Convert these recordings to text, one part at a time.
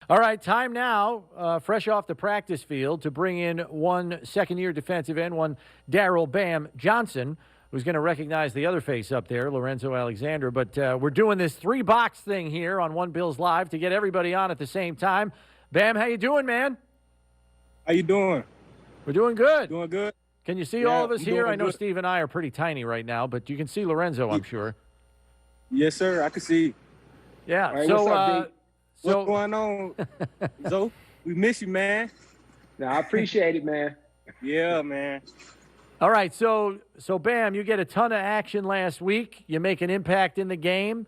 All right, time now, fresh off the practice field, to bring in one second-year defensive end, one Darryl Bam Johnson, who's going to recognize the other face up there, Lorenzo Alexander. But we're doing this three-box thing here on One Bills Live to get everybody on at the same time. Bam, how you doing, man? How you doing? We're doing good. Doing good? Can you see all of us I'm here? doing I know good. Steve and I are pretty tiny right now, but you can see Lorenzo, I'm sure. Yes, sir. I can see. Yeah. All right, So, what's up, D? so What's going on, Zoe? We miss you, man. No, I appreciate it, man. Yeah, man. all right, so Bam, you get a ton of action last week. You make an impact in the game.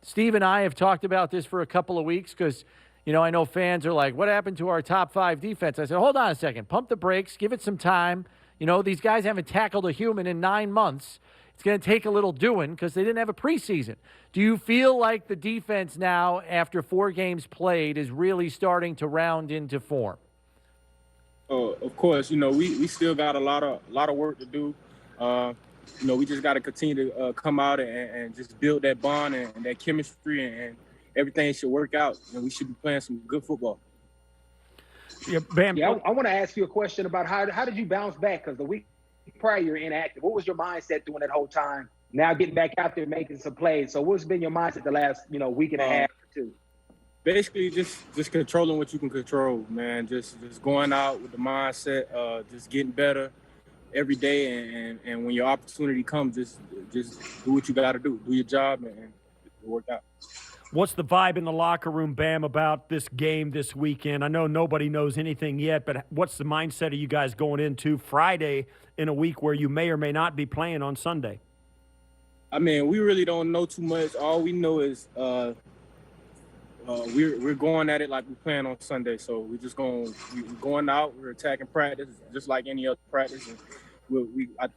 Steve and I have talked about this for a couple of weeks because, I know fans are like, what happened to our top 5 defense? I said, hold on a second. Pump the brakes. Give it some time. These guys haven't tackled a human in 9 months. It's going to take a little doing because they didn't have a preseason. Do you feel like the defense now, after 4 games played, is really starting to round into form? Oh, of course. We still got a lot of work to do. We just got to continue to come out and just build that bond and that chemistry, and everything should work out. And we should be playing some good football. Yeah, Bam. Yeah, I want to ask you a question about how did you bounce back? Because the week prior you're inactive. What was your mindset during that whole time? Now getting back out there making some plays. So what's been your mindset the last week and a half or two? Basically, just controlling what you can control, man. Just going out with the mindset, just getting better every day, and when your opportunity comes, just do what you got to do. Do your job, and it'll work out. What's the vibe in the locker room, Bam, about this game this weekend? I know nobody knows anything yet, but what's the mindset of you guys going into Friday in a week where you may or may not be playing on Sunday? I mean, we really don't know too much. All we know is we're going at it like we're playing on Sunday. So we're going out. We're attacking practice just like any other practice. And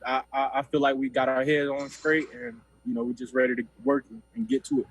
I feel like we got our heads on straight, and we're just ready to work and get to it.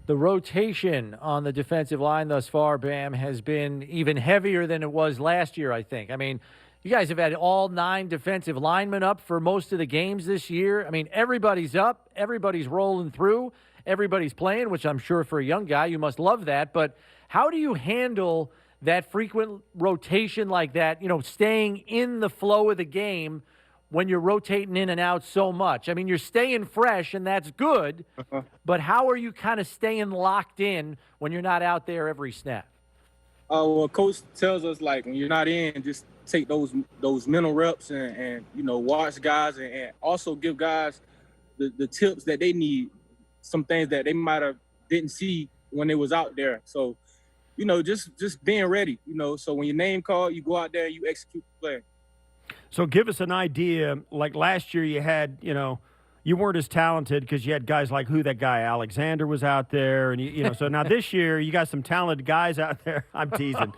The rotation on the defensive line thus far, Bam, has been even heavier than it was last year, I think. I mean, you guys have had all 9 defensive linemen up for most of the games this year. I mean, everybody's up. Everybody's rolling through. Everybody's playing, which I'm sure for a young guy, you must love that. But how do you handle that frequent rotation like that, staying in the flow of the game when you're rotating in and out so much? I mean, you're staying fresh, and that's good, but how are you kind of staying locked in when you're not out there every snap? Well, Coach tells us, like, when you're not in, just take those mental reps and watch guys and also give guys the tips that they need, some things that they might have didn't see when they was out there. So, just being ready, so when your name called, you go out there and you execute the play. So give us an idea. Like last year you had, you weren't as talented because you had guys like that guy Alexander was out there. And, so now this year you got some talented guys out there. I'm teasing.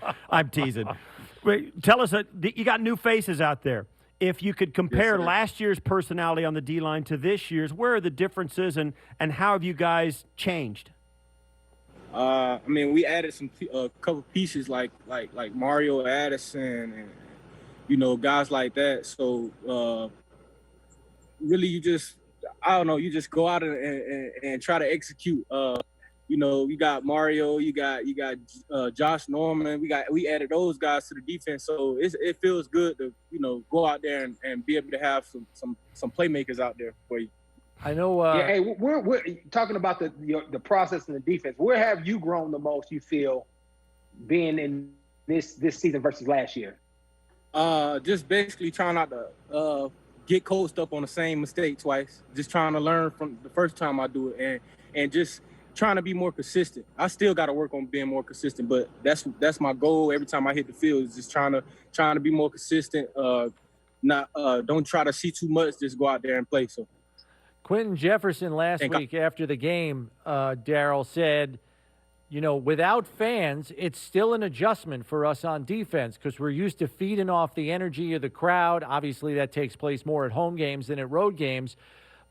Wait, tell us, you got new faces out there. If you could compare last year's personality on the D-line to this year's, where are the differences and how have you guys changed? I mean, we added a couple pieces like Mario Addison and, guys like that. So really you just go out and try to execute. You got Mario, you got Josh Norman. We added those guys to the defense. So it feels good to, go out there and be able to have some playmakers out there for you. I know. Hey, we're talking about the process in the defense. Where have you grown the most, you feel, being in this season versus last year? Just basically trying not to get coached up on the same mistake twice. Just trying to learn from the first time I do it, and just trying to be more consistent. I still got to work on being more consistent, but that's my goal every time I hit the field, is just trying to be more consistent. Don't try to see too much. Just go out there and play. So, Quentin Jefferson last week after the game, Darryl said, without fans, it's still an adjustment for us on defense because we're used to feeding off the energy of the crowd. Obviously, that takes place more at home games than at road games.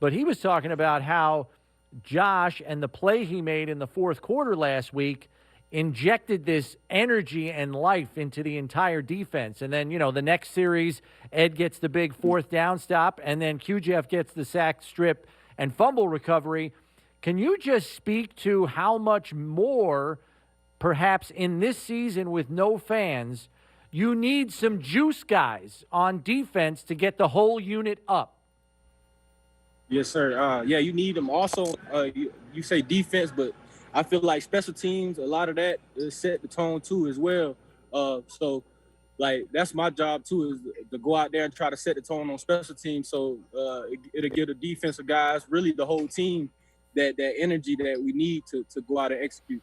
But he was talking about how Josh and the play he made in the fourth quarter last week injected this energy and life into the entire defense. And then, the next series, Ed gets the big 4th down stop, and then Q-Jeff gets the sack, strip, and fumble recovery. Can you just speak to how much more perhaps in this season with no fans, you need some juice guys on defense to get the whole unit up. Yes, sir. Yeah, you need them. Also, you say defense, but I feel like special teams, a lot of that is set the tone too as well. So, like, that's my job too, is to go out there and try to set the tone on special teams. So it'll give the defensive guys, really the whole team, that energy that we need to go out and execute.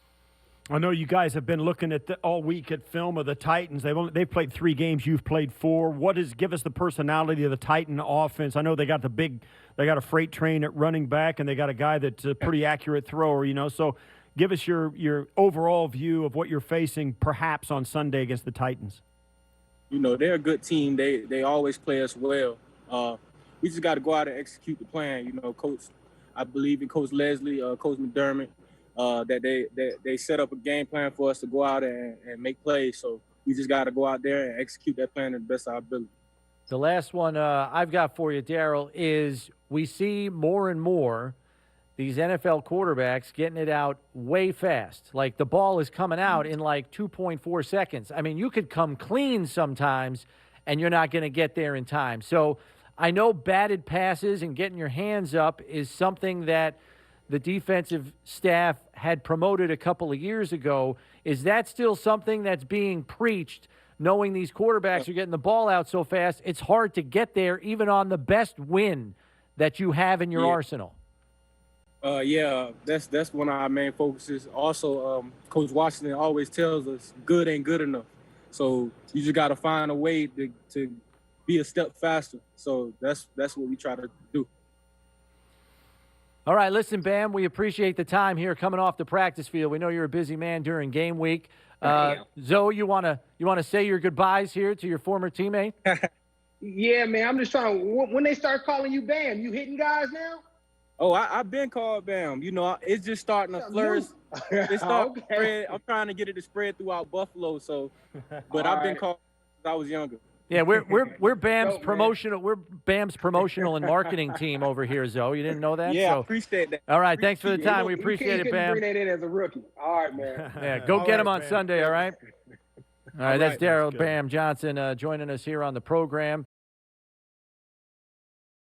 I know you guys have been looking at all week at film of the Titans. They've played 3 games. You've played 4. Give us the personality of the Titan offense? I know they got a freight train at running back, and they got a guy that's a pretty accurate thrower. So give us your overall view of what you're facing, perhaps on Sunday against the Titans. They're a good team. They always play us well. We just got to go out and execute the plan. Coach, I believe in Coach Leslie, Coach McDermott. That they set up a game plan for us to go out and make plays. So we just got to go out there and execute that plan to the best of our ability. The last one I've got for you, Darryl, is we see more and more these NFL quarterbacks getting it out way fast. Like the ball is coming out in like 2.4 seconds. I mean, you could come clean sometimes and you're not going to get there in time. So I know batted passes and getting your hands up is something that the defensive staff had promoted a couple of years ago. Is that still something that's being preached, knowing these quarterbacks are getting the ball out so fast, it's hard to get there even on the best win that you have in your arsenal? That's one of our main focuses. Also, Coach Washington always tells us good ain't good enough. So you just got to find a way to be a step faster. So that's what we try to do. All right, listen, Bam, we appreciate the time here coming off the practice field. We know you're a busy man during game week. Zoe, you want to say your goodbyes here to your former teammate? Yeah, man, I'm just trying to, when they start calling you Bam, you hitting guys now? Oh, I've been called Bam. It's just starting to flourish. It's starting to spread. I'm trying to get it to spread throughout Buffalo. So, but I've been called since I was younger. Yeah, we're Bam's promotional. We're Bam's promotional and marketing team over here, Zoe. You didn't know that? Yeah, I appreciate that. All right, thanks for the time. We appreciate it, Bam. Bring that in as a rookie. All right, man. Yeah, go get him on Sunday. All right. All right, that's Darryl Bam Johnson joining us here on the program.